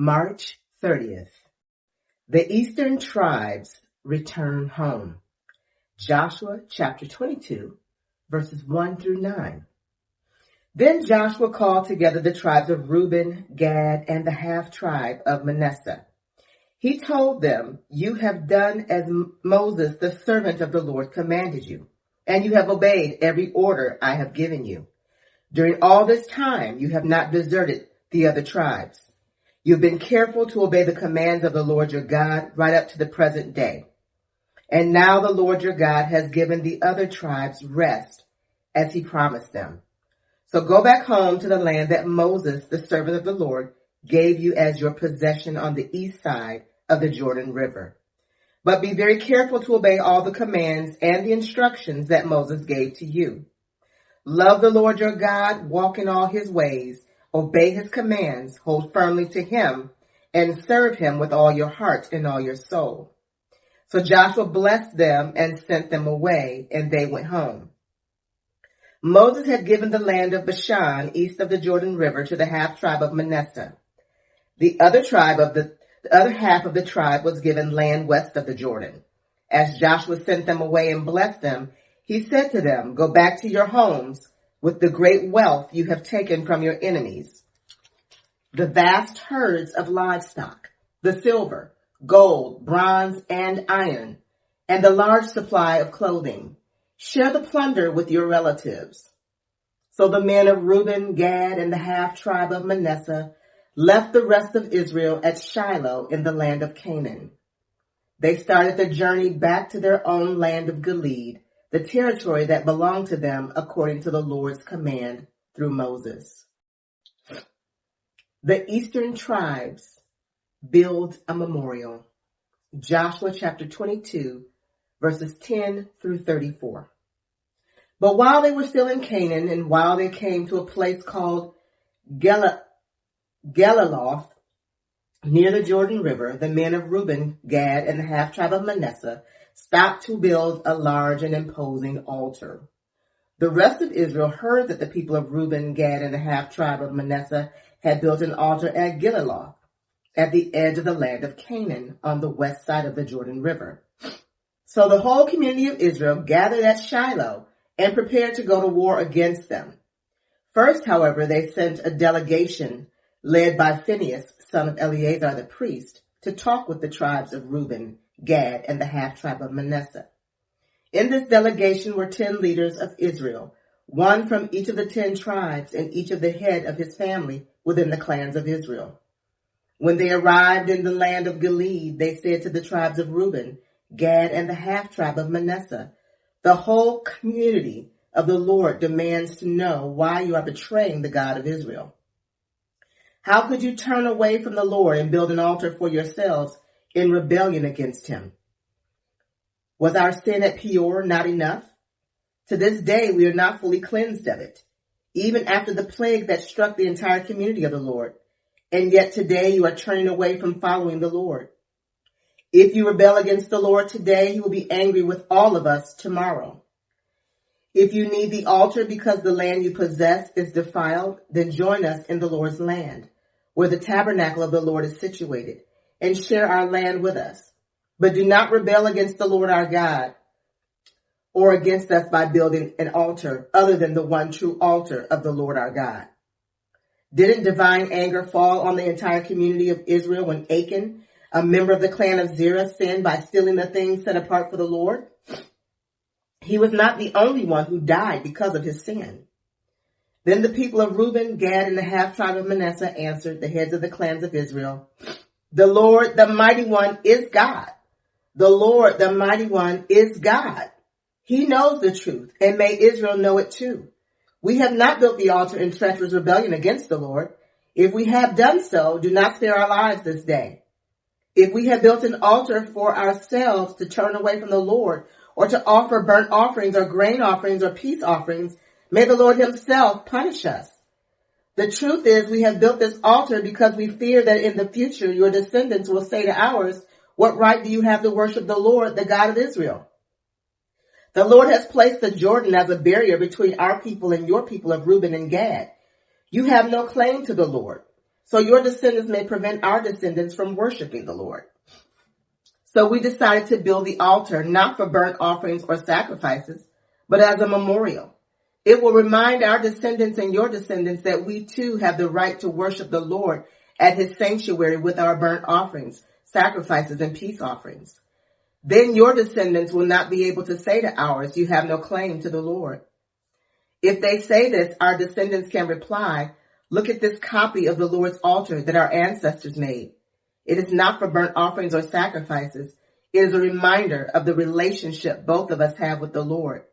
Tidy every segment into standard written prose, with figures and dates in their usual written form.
March 30th. The eastern tribes return home. Joshua chapter 22, verses 1 through 9. Then Joshua called together the tribes of Reuben, Gad, and the half-tribe of Manasseh. He told them, "You have done as Moses, the servant of the Lord, commanded you, and you have obeyed every order I have given you. During all this time, you have not deserted the other tribes. You've been careful to obey the commands of the Lord your God right up to the present day. And now the Lord your God has given the other tribes rest, as he promised them. So go back home to the land that Moses, the servant of the Lord, gave you as your possession on the east side of the Jordan River. But be very careful to obey all the commands and the instructions that Moses gave to you. Love the Lord your God, walk in all his ways, obey his commands, hold firmly to him, and serve him with all your heart and all your soul." So Joshua blessed them and sent them away, and they went home. Moses had given the land of Bashan east of the Jordan River to the half-tribe of Manasseh. The other half of the tribe was given land west of the Jordan. As Joshua sent them away and blessed them, he said to them, "Go back to your homes with the great wealth you have taken from your enemies, the vast herds of livestock, the silver, gold, bronze, and iron, and the large supply of clothing. Share the plunder with your relatives." So the men of Reuben, Gad, and the half-tribe of Manasseh left the rest of Israel at Shiloh in the land of Canaan. They started the journey back to their own land of Gilead, the territory that belonged to them according to the Lord's command through Moses. The eastern tribes build a memorial. Joshua chapter 22, verses 10 through 34. But while they were still in Canaan, and while they came to a place called Geliloth, near the Jordan River, the men of Reuben, Gad, and the half-tribe of Manasseh stopped to build a large and imposing altar. The rest of Israel heard that the people of Reuben, Gad, and the half-tribe of Manasseh had built an altar at Geliloth, at the edge of the land of Canaan, on the west side of the Jordan River. So the whole community of Israel gathered at Shiloh and prepared to go to war against them. First, however, they sent a delegation led by Phinehas, son of Eleazar the priest, to talk with the tribes of Reuben, Gad, and the half-tribe of Manasseh. In this delegation were 10 leaders of Israel, one from each of the 10 tribes and each of the head of his family within the clans of Israel. When they arrived in the land of Gilead, they said to the tribes of Reuben, Gad, and the half-tribe of Manasseh, "The whole community of the Lord demands to know why you are betraying the God of Israel. How could you turn away from the Lord and build an altar for yourselves in rebellion against him? Was our sin at Peor not enough? To this day we are not fully cleansed of it, even after the plague that struck the entire community of the Lord. And yet today you are turning away from following the Lord. If you rebel against the Lord today, he will be angry with all of us tomorrow. If you need the altar because the land you possess is defiled, then join us in the Lord's land, where the tabernacle of the Lord is situated, and share our land with us. But do not rebel against the Lord our God, or against us by building an altar other than the one true altar of the Lord our God." Didn't divine anger fall on the entire community of Israel when Achan, a member of the clan of Zerah, sinned by stealing the things set apart for the Lord? He was not the only one who died because of his sin. Then the people of Reuben, Gad, and the half-tribe of Manasseh answered the heads of the clans of Israel, "The Lord, the mighty one, is God. The Lord, the mighty one, is God. He knows the truth, and may Israel know it too. We have not built the altar in treacherous rebellion against the Lord. If we have done so, do not spare our lives this day. If we have built an altar for ourselves to turn away from the Lord, or to offer burnt offerings or grain offerings or peace offerings, may the Lord himself punish us. The truth is we have built this altar because we fear that in the future your descendants will say to ours, 'What right do you have to worship the Lord, the God of Israel?' The Lord has placed the Jordan as a barrier between our people and your people of Reuben and Gad. You have no claim to the Lord. so your descendants may prevent our descendants from worshiping the Lord. So we decided to build the altar not for burnt offerings or sacrifices, but as a memorial. It will remind our descendants and your descendants that we too have the right to worship the Lord at his sanctuary with our burnt offerings, sacrifices, and peace offerings. Then your descendants will not be able to say to ours, you have no claim to the Lord. If they say this, our descendants can reply, look at this copy of the Lord's altar that our ancestors made. It is not for burnt offerings or sacrifices. It is a reminder of the relationship both of us have with the Lord.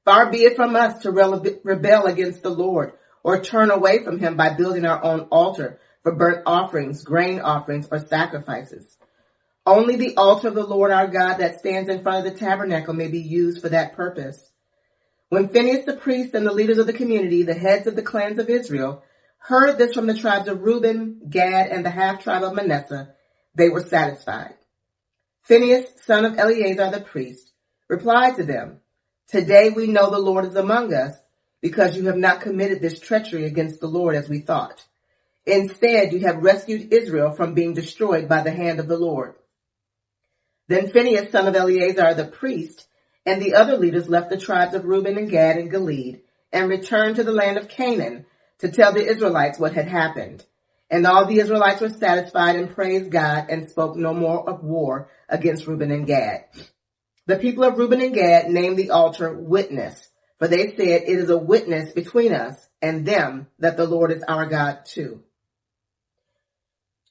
Far be it from us to rebel against the Lord or turn away from him by building our own altar for burnt offerings, grain offerings, or sacrifices. Only the altar of the Lord our God that stands in front of the tabernacle may be used for that purpose. When Phinehas the priest and the leaders of the community, the heads of the clans of Israel, heard this from the tribes of Reuben, Gad, and the half-tribe of Manasseh, they were satisfied. Phinehas, son of Eleazar the priest, replied to them, today we know the Lord is among us, because you have not committed this treachery against the Lord as we thought. Instead, you have rescued Israel from being destroyed by the hand of the Lord. Then Phinehas, son of Eleazar the priest, and the other leaders left the tribes of Reuben and Gad and Gilead and returned to the land of Canaan to tell the Israelites what had happened. And all the Israelites were satisfied and praised God and spoke no more of war against Reuben and Gad. The people of Reuben and Gad named the altar Witness, for they said, it is a witness between us and them that the Lord is our God too.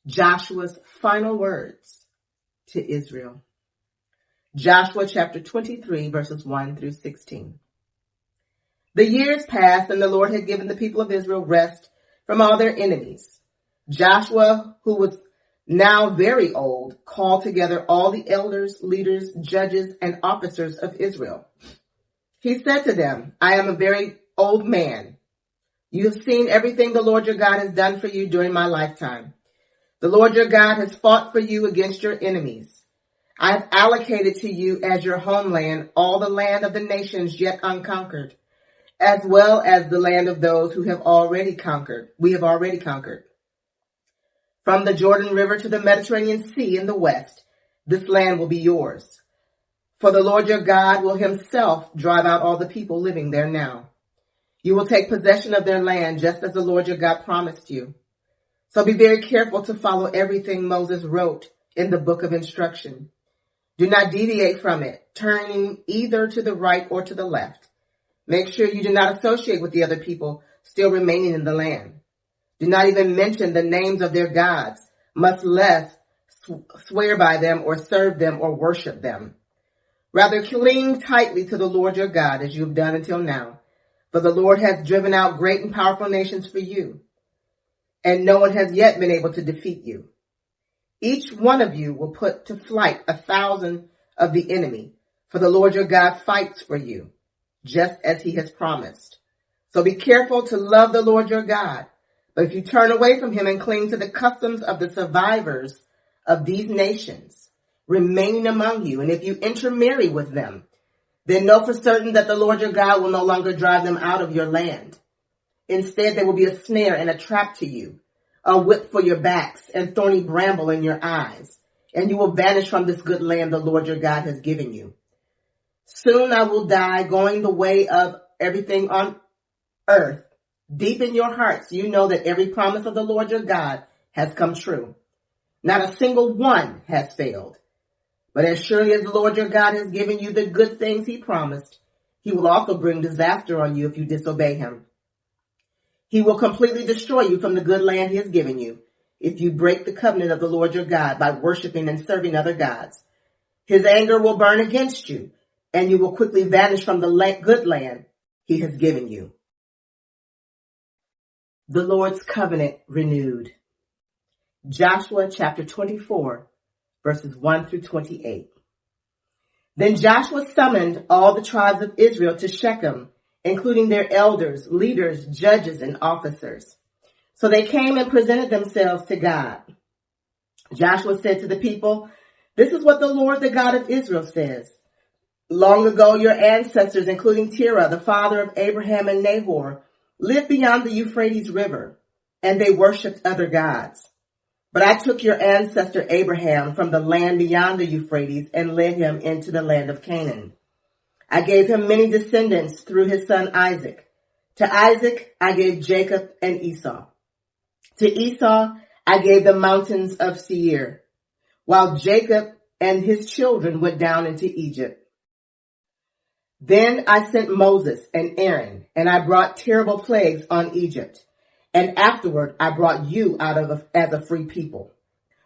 Joshua's final words to Israel. Joshua chapter 23, verses 1 through 16. The years passed, and the Lord had given the people of Israel rest from all their enemies. Joshua, who was now very old, called together all the elders, leaders, judges, and officers of Israel. He said to them, I am a very old man. You have seen everything the Lord your God has done for you during my lifetime. The Lord your God has fought for you against your enemies. I have allocated to you as your homeland all the land of the nations yet unconquered, as well as the land of those who have already conquered. We have already conquered. From the Jordan River to the Mediterranean Sea in the west, this land will be yours. For the Lord your God will himself drive out all the people living there now. You will take possession of their land just as the Lord your God promised you. So be very careful to follow everything Moses wrote in the book of instruction. Do not deviate from it, turning either to the right or to the left. Make sure you do not associate with the other people still remaining in the land. Do not even mention the names of their gods, much less swear by them or serve them or worship them. Rather, cling tightly to the Lord your God as you have done until now. For the Lord has driven out great and powerful nations for you, and no one has yet been able to defeat you. Each one of you will put to flight 1,000 of the enemy, for the Lord your God fights for you, just as he has promised. So be careful to love the Lord your God. But if you turn away from him and cling to the customs of the survivors of these nations remaining among you, and if you intermarry with them, then know for certain that the Lord your God will no longer drive them out of your land. Instead, there will be a snare and a trap to you, a whip for your backs, and thorny bramble in your eyes, and you will vanish from this good land the Lord your God has given you. Soon I will die, going the way of everything on earth. Deep in your hearts, you know that every promise of the Lord your God has come true. Not a single one has failed. But as surely as the Lord your God has given you the good things he promised, he will also bring disaster on you if you disobey him. He will completely destroy you from the good land he has given you if you break the covenant of the Lord your God by worshiping and serving other gods. His anger will burn against you, and you will quickly vanish from the good land he has given you. The Lord's covenant renewed. Joshua chapter 24, verses 1 through 28. Then Joshua summoned all the tribes of Israel to Shechem, including their elders, leaders, judges, and officers. So they came and presented themselves to God. Joshua said to the people, this is what the Lord, the God of Israel, says. Long ago, your ancestors, including Terah, the father of Abraham and Nahor, lived beyond the Euphrates River. and they worshipped other gods. But I took your ancestor Abraham from the land beyond the Euphrates and led him into the land of Canaan. I gave him many descendants through his son Isaac. To Isaac I gave Jacob and Esau. To Esau I gave the mountains of Seir, while Jacob and his children went down into Egypt. Then I sent Moses and Aaron, and I brought terrible plagues on Egypt. And afterward I brought you out as a free people.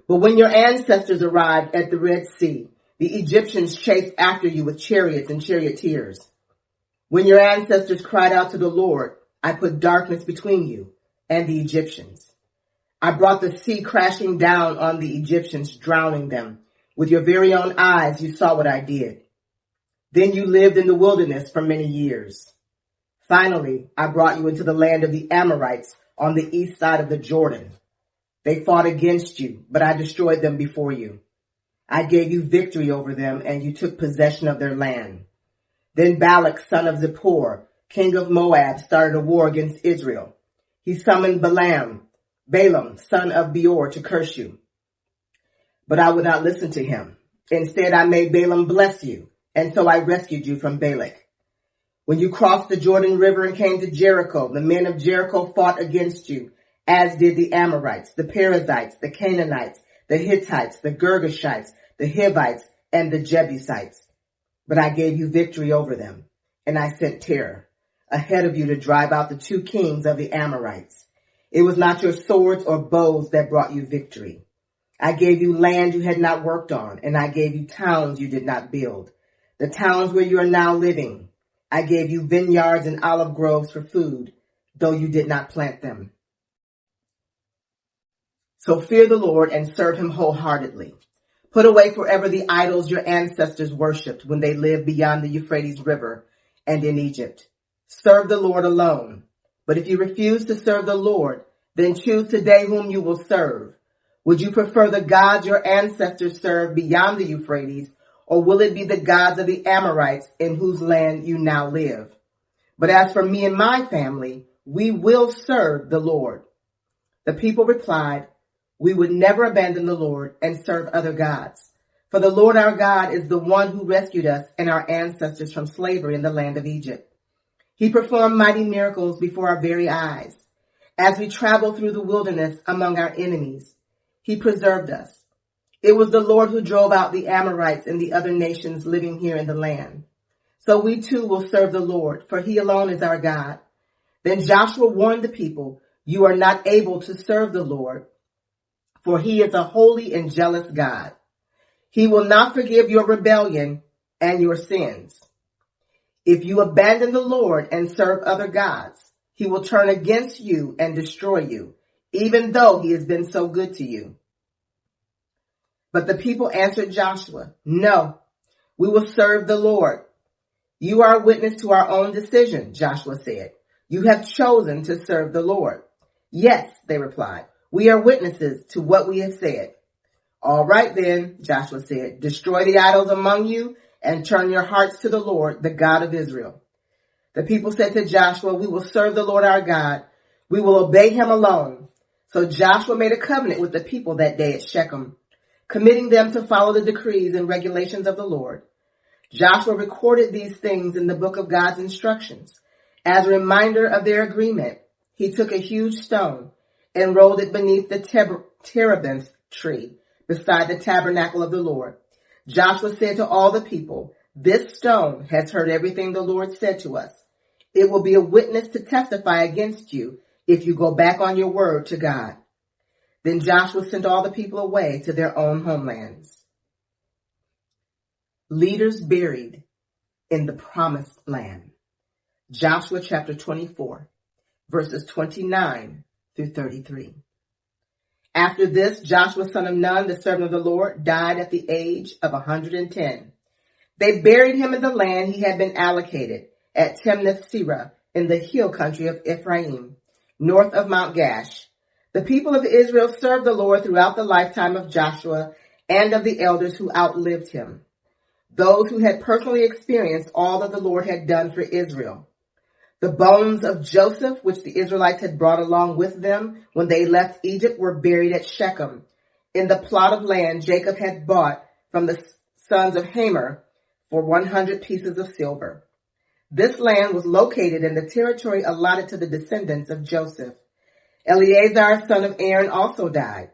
But when your ancestors arrived at the Red Sea, the Egyptians chased after you with chariots and charioteers. When your ancestors cried out to the Lord, I put darkness between you and the Egyptians. I brought the sea crashing down on the Egyptians, drowning them. With your very own eyes you saw what I did. Then you lived in the wilderness for many years. Finally, I brought you into the land of the Amorites on the east side of the Jordan. They fought against you, but I destroyed them before you. I gave you victory over them, and you took possession of their land. Then Balak, son of Zippor, king of Moab, started a war against Israel. He summoned Balaam, son of Beor, to curse you. But I would not listen to him. Instead, I made Balaam bless you, and so I rescued you from Balak. When you crossed the Jordan River and came to Jericho, the men of Jericho fought against you, as did the Amorites, the Perizzites, the Canaanites, the Hittites, the Girgashites, the Hivites, and the Jebusites. But I gave you victory over them, and I sent terror ahead of you to drive out the 2 kings of the Amorites. It was not your swords or bows that brought you victory. I gave you land you had not worked on, and I gave you towns you did not build, the towns where you are now living. I gave you vineyards and olive groves for food, though you did not plant them. So fear the Lord and serve him wholeheartedly. Put away forever the idols your ancestors worshipped when they lived beyond the Euphrates River and in Egypt. Serve the Lord alone. But if you refuse to serve the Lord, then choose today whom you will serve. Would you prefer the gods your ancestors served beyond the Euphrates, or will it be the gods of the Amorites in whose land you now live? But as for me and my family, we will serve the Lord. The people replied, we would never abandon the Lord and serve other gods. For the Lord our God is the one who rescued us and our ancestors from slavery in the land of Egypt. He performed mighty miracles before our very eyes. As we traveled through the wilderness among our enemies, he preserved us. It was the Lord who drove out the Amorites and the other nations living here in the land. So we too will serve the Lord, for he alone is our God. Then Joshua warned the people, you are not able to serve the Lord, for he is a holy and jealous God. He will not forgive your rebellion and your sins. If you abandon the Lord and serve other gods, he will turn against you and destroy you, even though he has been so good to you. But the people answered Joshua, no, we will serve the Lord. You are a witness to our own decision, Joshua said. You have chosen to serve the Lord. Yes, they replied, we are witnesses to what we have said. All right then, Joshua said, destroy the idols among you and turn your hearts to the Lord, the God of Israel. The people said to Joshua, we will serve the Lord our God. We will obey him alone. So Joshua made a covenant with the people that day at Shechem, committing them to follow the decrees and regulations of the Lord. Joshua recorded these things in the book of God's instructions. As a reminder of their agreement, he took a huge stone and rolled it beneath the terebinth tree beside the tabernacle of the Lord. Joshua said to all the people, this stone has heard everything the Lord said to us. It will be a witness to testify against you if you go back on your word to God. Then Joshua sent all the people away to their own homelands. Leaders buried in the promised land. Joshua chapter 24, verses 29 through 33. After this, Joshua son of Nun, the servant of the Lord, died at the age of 110. They buried him in the land he had been allocated at Timnath-Serah in the hill country of Ephraim, north of Mount Gash. The people of Israel served the Lord throughout the lifetime of Joshua and of the elders who outlived him, those who had personally experienced all that the Lord had done for Israel. The bones of Joseph, which the Israelites had brought along with them when they left Egypt, were buried at Shechem, in the plot of land Jacob had bought from the sons of Hamor for 100 pieces of silver. This land was located in the territory allotted to the descendants of Joseph. Eleazar, son of Aaron, also died.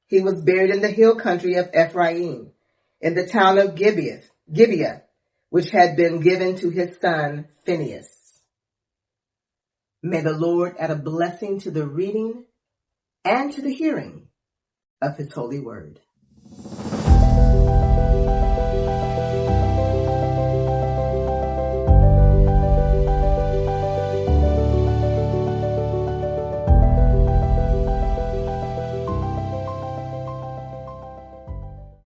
He was buried in the hill country of Ephraim, in the town of Gibeah, which had been given to his son Phinehas. May the Lord add a blessing to the reading and to the hearing of his holy word.